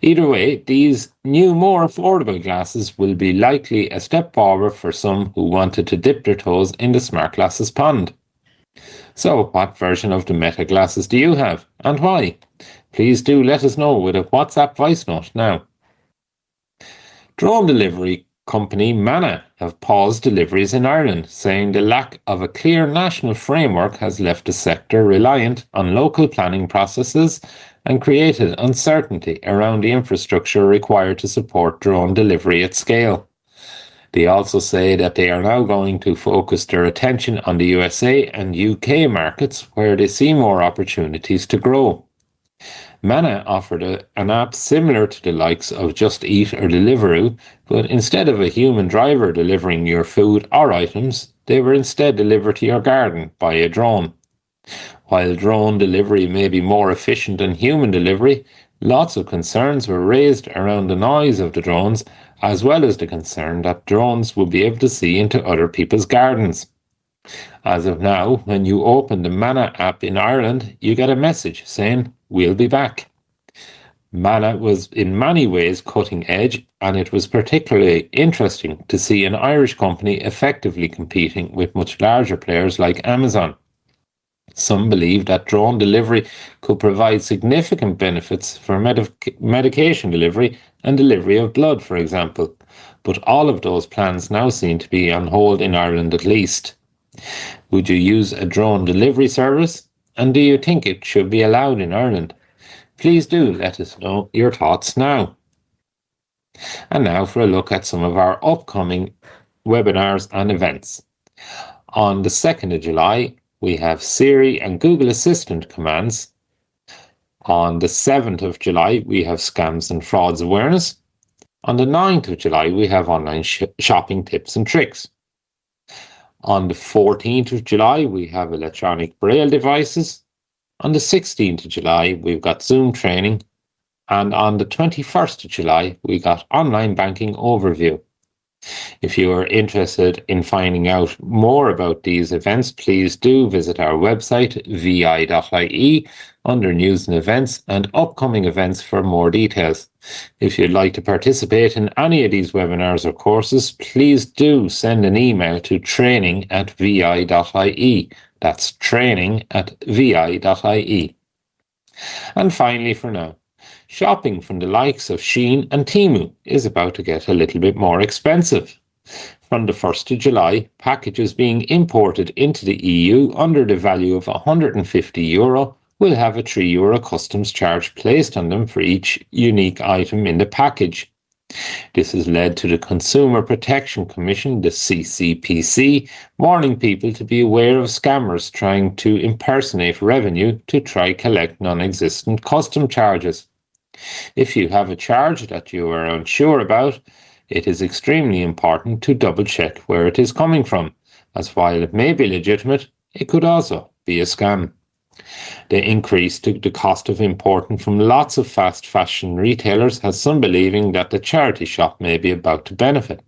S6: Either way, these new, more affordable glasses will be likely a step forward for some who wanted to dip their toes in the smart glasses pond. So, what version of the Meta glasses do you have, and why? Please do let us know with a WhatsApp voice note now. Drone delivery company Mana have paused deliveries in Ireland, saying the lack of a clear national framework has left the sector reliant on local planning processes and created uncertainty around the infrastructure required to support drone delivery at scale. They also say that they are now going to focus their attention on the USA and UK markets where they see more opportunities to grow. Mana offered an app similar to the likes of Just Eat or Deliveroo, but instead of a human driver delivering your food or items, they were instead delivered to your garden by a drone. While drone delivery may be more efficient than human delivery, lots of concerns were raised around the noise of the drones, as well as the concern that drones will be able to see into other people's gardens. As of now, when you open the Mana app in Ireland, you get a message saying, "We'll be back." Mana was in many ways cutting edge, and it was particularly interesting to see an Irish company effectively competing with much larger players like Amazon. Some believe that drone delivery could provide significant benefits for medication delivery and delivery of blood, for example, but all of those plans now seem to be on hold in Ireland at least. Would you use a drone delivery service? And do you think it should be allowed in Ireland? Please do let us know your thoughts now. And now for a look at some of our upcoming webinars and events. On the 2nd of July, we have Siri and Google Assistant commands. On the 7th of July, we have Scams and Frauds Awareness. On the 9th of July, we have online shopping tips and tricks. On the 14th of July, we have electronic braille devices. On the 16th of July, we've got Zoom training. And on the 21st of July, we got online banking overview. If you are interested in finding out more about these events, please do visit our website, vi.ie, under News and Events and Upcoming Events for more details. If you'd like to participate in any of these webinars or courses, please do send an email to training@vi.ie. That's training@vi.ie. And finally, for now, shopping from the likes of Shein and Temu is about to get a little bit more expensive. From the 1st of July, packages being imported into the EU under the value of €150 will have a €3 customs charge placed on them for each unique item in the package. This has led to the Consumer Protection Commission, the CCPC, warning people to be aware of scammers trying to impersonate revenue to try collect non-existent custom charges. If you have a charge that you are unsure about, it is extremely important to double-check where it is coming from, as while it may be legitimate, it could also be a scam. The increase to the cost of importing from lots of fast fashion retailers has some believing that the charity shop may be about to benefit.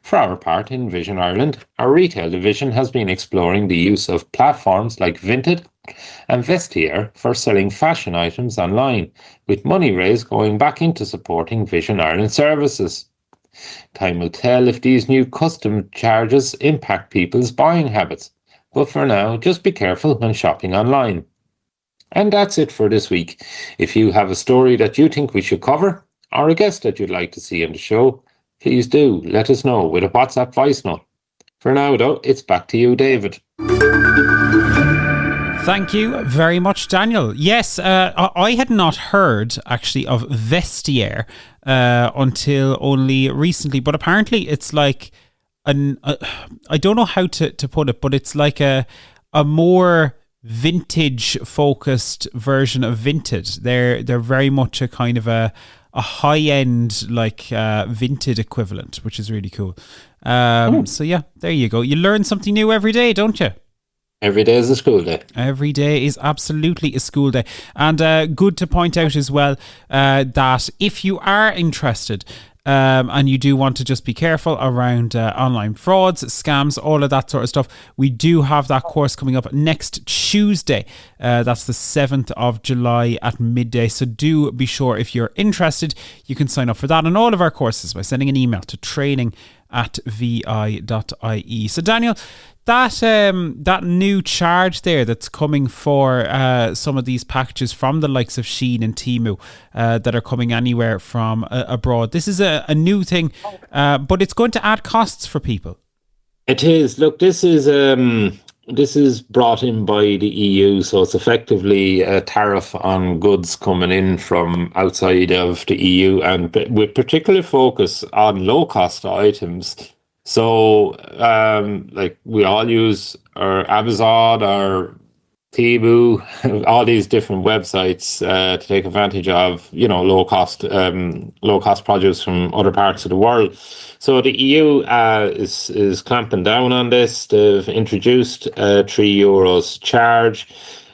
S6: For our part in Vision Ireland, our retail division has been exploring the use of platforms like Vinted and Vestiaire for selling fashion items online, with money raised going back into supporting Vision Ireland services. Time will tell if these new custom charges impact people's buying habits, but for now, just be careful when shopping online. And that's it for this week. If you have a story that you think we should cover, or a guest that you'd like to see on the show, please do let us know with a WhatsApp voice note. For now, though, it's back to you, David.
S3: Thank you very much, Daniel. Yes, I had not heard actually of Vestiaire until only recently, but apparently it's like I don't know how to put it, but it's like a more vintage focused version of Vinted. They're very much a kind of a high end like Vinted equivalent, which is really cool. So yeah, there you go. You learn something new every day, don't you?
S6: Every day is a school day.
S3: Every day is absolutely a school day. And good to point out as well that if you are interested and you do want to just be careful around online frauds, scams, all of that sort of stuff, we do have that course coming up next Tuesday. That's the 7th of July at midday. So do be sure, if you're interested, you can sign up for that and all of our courses by sending an email to training@vi.ie. So Daniel, that new charge there that's coming for some of these packages from the likes of Shein and Temu that are coming anywhere from abroad. This is a new thing, but it's going to add costs for people.
S6: It is. Look, this is brought in by the EU, so it's effectively a tariff on goods coming in from outside of the EU, and with particular focus on low-cost items. So, like we all use our Amazon, our Temu, all these different websites to take advantage of, low cost produce from other parts of the world. So the EU is clamping down on this. They've introduced a €3 charge.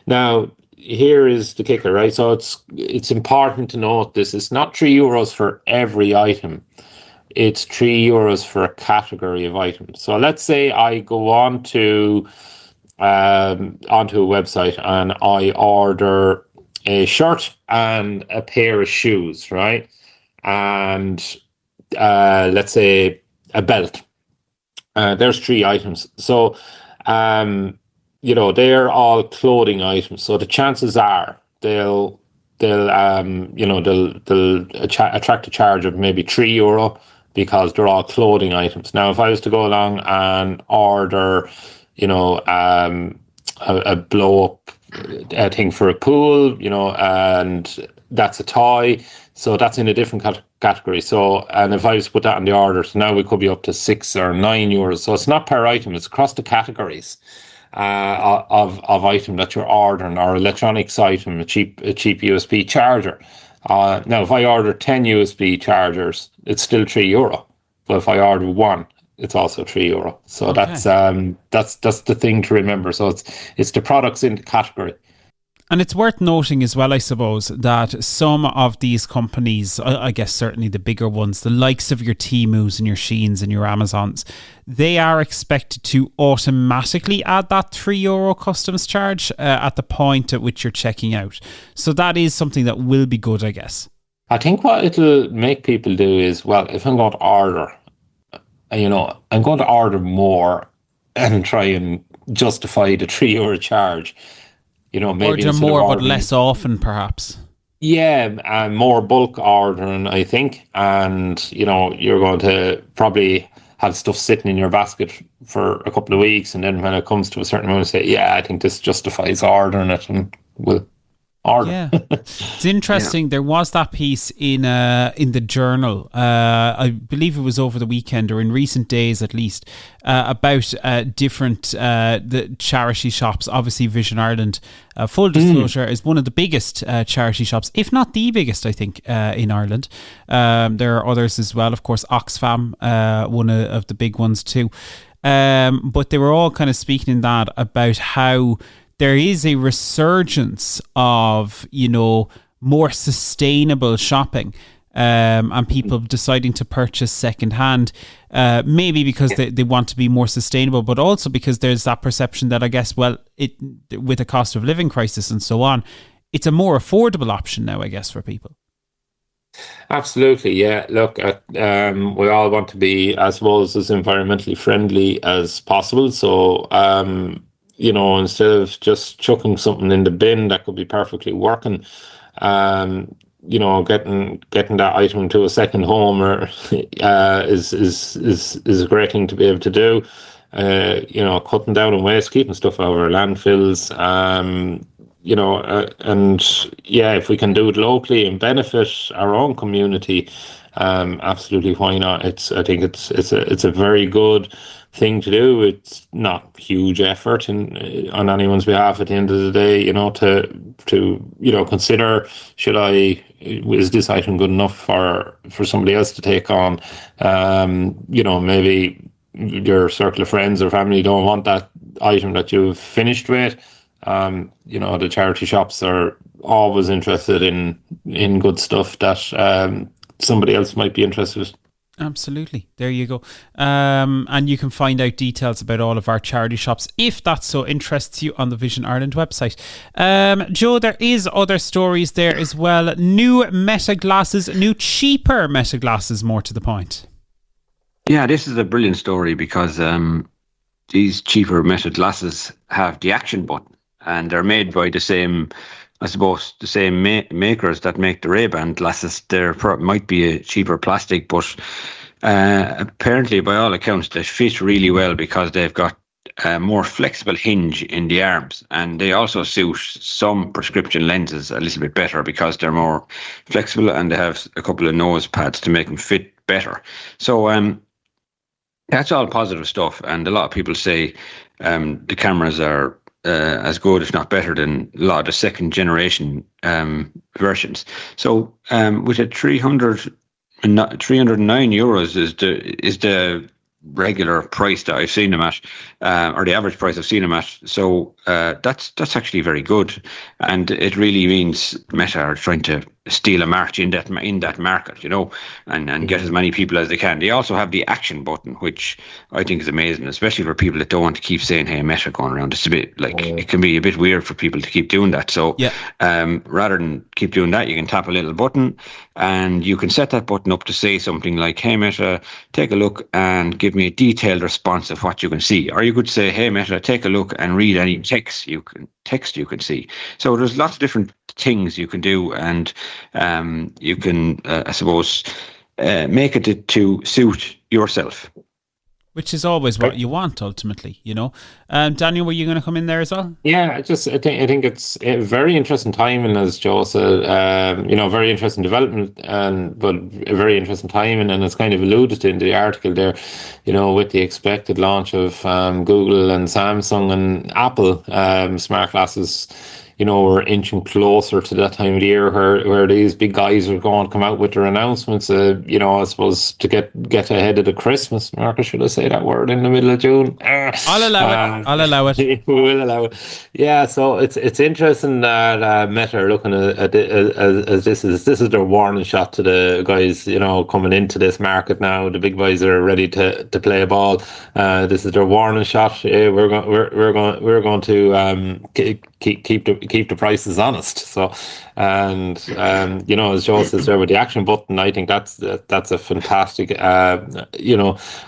S6: Now, here is the kicker, right? So it's important to note this. It's not €3 for every item. it's €3 for a category of items. So let's say I go onto a website and I order a shirt and a pair of shoes, right? And let's say a belt. There's 3 items. So, they're all clothing items. So the chances are they'll attract a charge of maybe €3 because they're all clothing items. Now, if I was to go along and order, a blow up thing for a pool, and that's a toy, so that's in a different category. So, and if I was to put that in the order, so now we could be up to €6 or €9. So it's not per item; it's across the categories of item that you're ordering, or electronics item, a cheap USB charger. Now, if I order 10 USB chargers, it's still €3. But if I order one, it's also €3. So
S3: Okay.
S6: that's the thing to remember. So it's the products in the category.
S3: And it's worth noting as well, I suppose, that some of these companies, I guess certainly the bigger ones, the likes of your Temus and your Sheins and your Amazons, they are expected to automatically add that €3 customs charge at the point at which you're checking out. So that is something that will be good, I guess.
S6: I think what it'll make people do is, well, if I'm going to order, I'm going to order more and try and justify the €3 charge. Maybe
S3: order more, but less often, perhaps.
S6: Yeah, more bulk ordering, I think. And, you're going to probably have stuff sitting in your basket for a couple of weeks. And then when it comes to a certain amount, say, yeah, I think this justifies ordering it, and we'll order.
S3: Yeah, it's interesting. Yeah. There was that piece in the Journal. I believe it was over the weekend or in recent days, at least, about different the charity shops. Obviously, Vision Ireland, full disclosure, is one of the biggest charity shops, if not the biggest, I think, in Ireland. There are others as well, of course. Oxfam, one of the big ones too. But they were all kind of speaking in that about how there is a resurgence of, more sustainable shopping, and people deciding to purchase secondhand, maybe because they want to be more sustainable, but also because there's that perception that, I guess, well, with the cost of living crisis and so on, it's a more affordable option now, I guess, for people.
S6: Absolutely, yeah. Look, we all want to be, I suppose, as environmentally friendly as possible. So, instead of just chucking something in the bin that could be perfectly working, getting that item to a second home is a great thing to be able to do. Cutting down on waste, keeping stuff out of our landfills, if we can do it locally and benefit our own community, absolutely, why not? I think it's a very good thing to do. It's not huge effort on anyone's behalf at the end of the day, to consider, is this item good enough for somebody else to take on? Maybe your circle of friends or family don't want that item that you've finished with. The charity shops are always interested in good stuff that somebody else might be interested in.
S3: Absolutely. There you go. And you can find out details about all of our charity shops, if that so interests you, on the Vision Ireland website. Joe, there is other stories there as well. New Meta glasses, new cheaper Meta glasses, more to the point.
S4: Yeah, this is a brilliant story because these cheaper Meta glasses have the action button, and they're made by the same, I suppose, the same makers that make the Ray-Ban glasses. There might be a cheaper plastic, but apparently, by all accounts, they fit really well because they've got a more flexible hinge in the arms, and they also suit some prescription lenses a little bit better because they're more flexible, and they have a couple of nose pads to make them fit better. So that's all positive stuff, and a lot of people say the cameras are as good, if not better, than a lot of the second generation versions. So with a €309 is regular price that I've seen them at, or the average price I've seen them at. So that's actually very good, and it really means Meta are trying to steal a march in that market, and get as many people as they can. They also have the action button, which I think is amazing, especially for people that don't want to keep saying "Hey Meta" going around. It's a bit like it can be a bit weird for people to keep doing that. So rather than keep doing that, you can tap a little button, and you can set that button up to say something like, "Hey Meta, take a look and give me a detailed response of what you can see." Or you could say, "Hey Meta, take a look and read any text you can see." So there's lots of different things you can do, and you can, I suppose, make it to suit yourself.
S3: Which is always what you want, ultimately, Daniel, were you going to come in there as well?
S6: Yeah, I think it's a very interesting timing, as Joe said. Very interesting development, but a very interesting timing, and it's kind of alluded to in the article there. With the expected launch of Google and Samsung and Apple smart glasses. We're inching closer to that time of the year where these big guys are going to come out with their announcements, I suppose to get ahead of the Christmas market. Should I say that word in the middle of June?
S3: I'll allow it.
S6: We'll allow it. Yeah, so it's interesting that Meta are looking at it as this is their warning shot to the guys, coming into this market now. The big boys are ready to play a ball. This is their warning shot. We're going to keep the prices honest. So, and as Joe says there with the action button, I think that's a fantastic a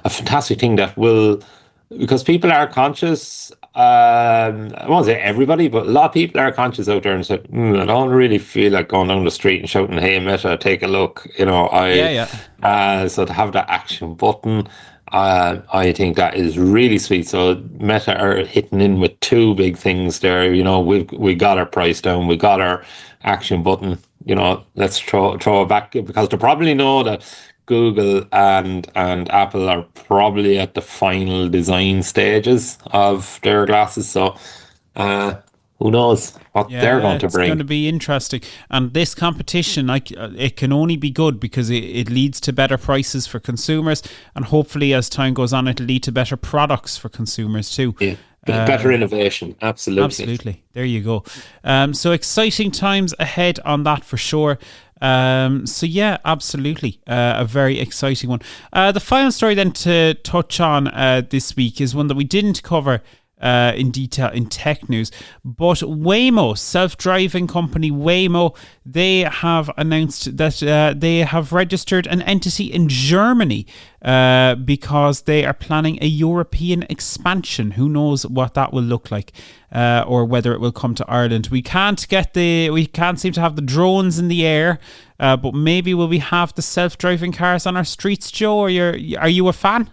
S6: fantastic thing that will, because people are conscious. I won't say everybody, but a lot of people are conscious out there and said, I don't really feel like going down the street and shouting, "Hey Meta, take a look." So to have that action button, I think that is really sweet. So Meta are hitting in with two big things there. We got our price down, we got our action button. Let's throw it back, because they probably know that Google and Apple are probably at the final design stages of their glasses. So who knows what they're going to bring.
S3: It's going to be interesting. And this competition, it can only be good because it leads to better prices for consumers. And hopefully as time goes on, it'll lead to better products for consumers too.
S6: Yeah. Better innovation.
S3: Absolutely. There you go. So exciting times ahead on that for sure. Absolutely. A very exciting one. The final story then to touch on this week is one that we didn't cover in detail in tech news, but Waymo, self-driving company Waymo, they have announced that they have registered an entity in Germany because they are planning a European expansion. Who knows what that will look like, or whether it will come to Ireland. We can't seem to have the drones in the air, but maybe will we have the self-driving cars on our streets, Joe? Are you a fan?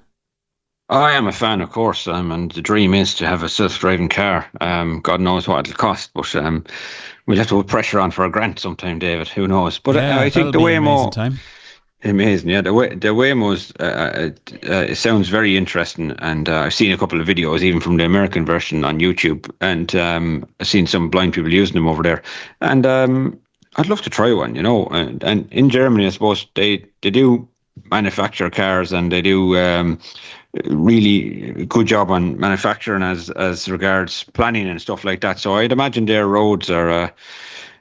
S4: I am a fan, of course, and the dream is to have a self-driving car. God knows what it'll cost, but we'll have to put pressure on for a grant sometime, David. Who knows? But I think the Waymo, amazing. Yeah, the Waymo's it sounds very interesting, and I've seen a couple of videos, even from the American version on YouTube, and I've seen some blind people using them over there, and I'd love to try one. And in Germany, I suppose they do manufacture cars, and they do really good job on manufacturing as regards planning and stuff like that. So I'd imagine their roads are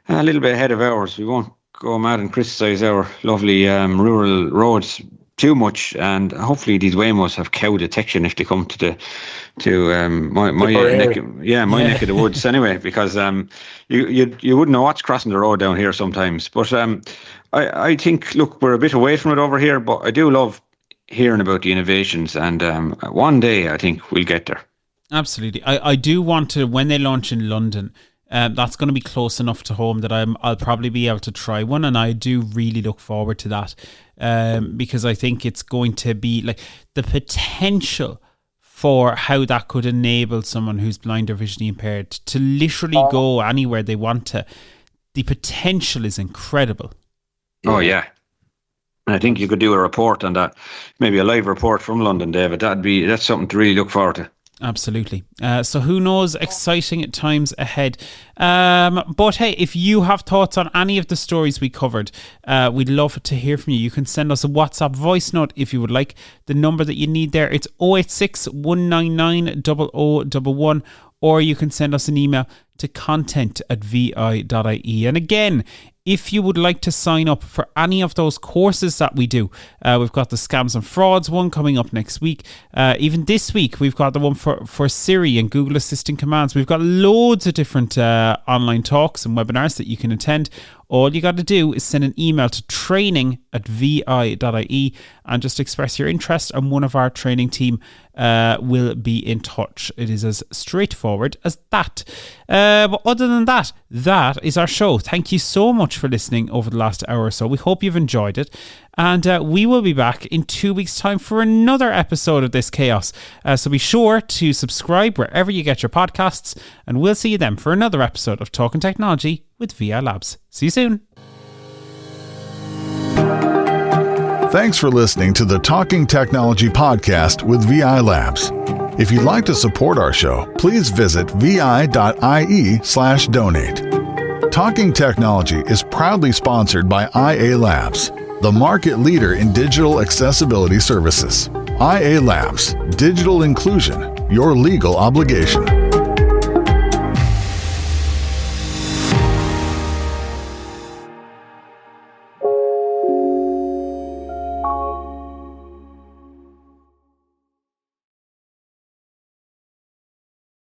S4: a little bit ahead of ours. We won't go mad and criticise our lovely rural roads too much, and hopefully these Waymos have cow detection if they come to my neck of the woods anyway, because you wouldn't know what's crossing the road down here sometimes. But I think, look, we're a bit away from it over here, but I do love hearing about the innovations, and one day I think we'll get there.
S3: Absolutely. I do want to, when they launch in London, that's going to be close enough to home that I'll probably be able to try one, and I do really look forward to that, because I think it's going to be like the potential for how that could enable someone who's blind or visually impaired to literally go anywhere they want to. The potential is incredible.
S4: Oh yeah. I think you could do a report on that, maybe a live report from London, David. That's something to really look forward to.
S3: Absolutely. So who knows? Exciting times ahead. But hey, if you have thoughts on any of the stories we covered, we'd love to hear from you. You can send us a WhatsApp voice note if you would like. The number that you need there, it's 086 199 0011, or you can send us an email to content@vi.ie. And again, if you would like to sign up for any of those courses that we do, we've got the Scams and Frauds one coming up next week. Even this week, we've got the one for Siri and Google Assistant commands. We've got loads of different online talks and webinars that you can attend. All you got to do is send an email to training@vi.ie and just express your interest, and one of our training team will be in touch. It is as straightforward as that. But other than that, that is our show. Thank you so much for listening over the last hour or so. We hope you've enjoyed it. And we will be back in 2 weeks' time for another episode of this chaos. So be sure to subscribe wherever you get your podcasts, and we'll see you then for another episode of Talking Technology with VI Labs. See you soon.
S2: Thanks for listening to the Talking Technology podcast with VI Labs. If you'd like to support our show, please visit vi.ie/donate. Talking Technology is proudly sponsored by IA Labs, the market leader in digital accessibility services. IA Labs, digital inclusion, your legal obligation.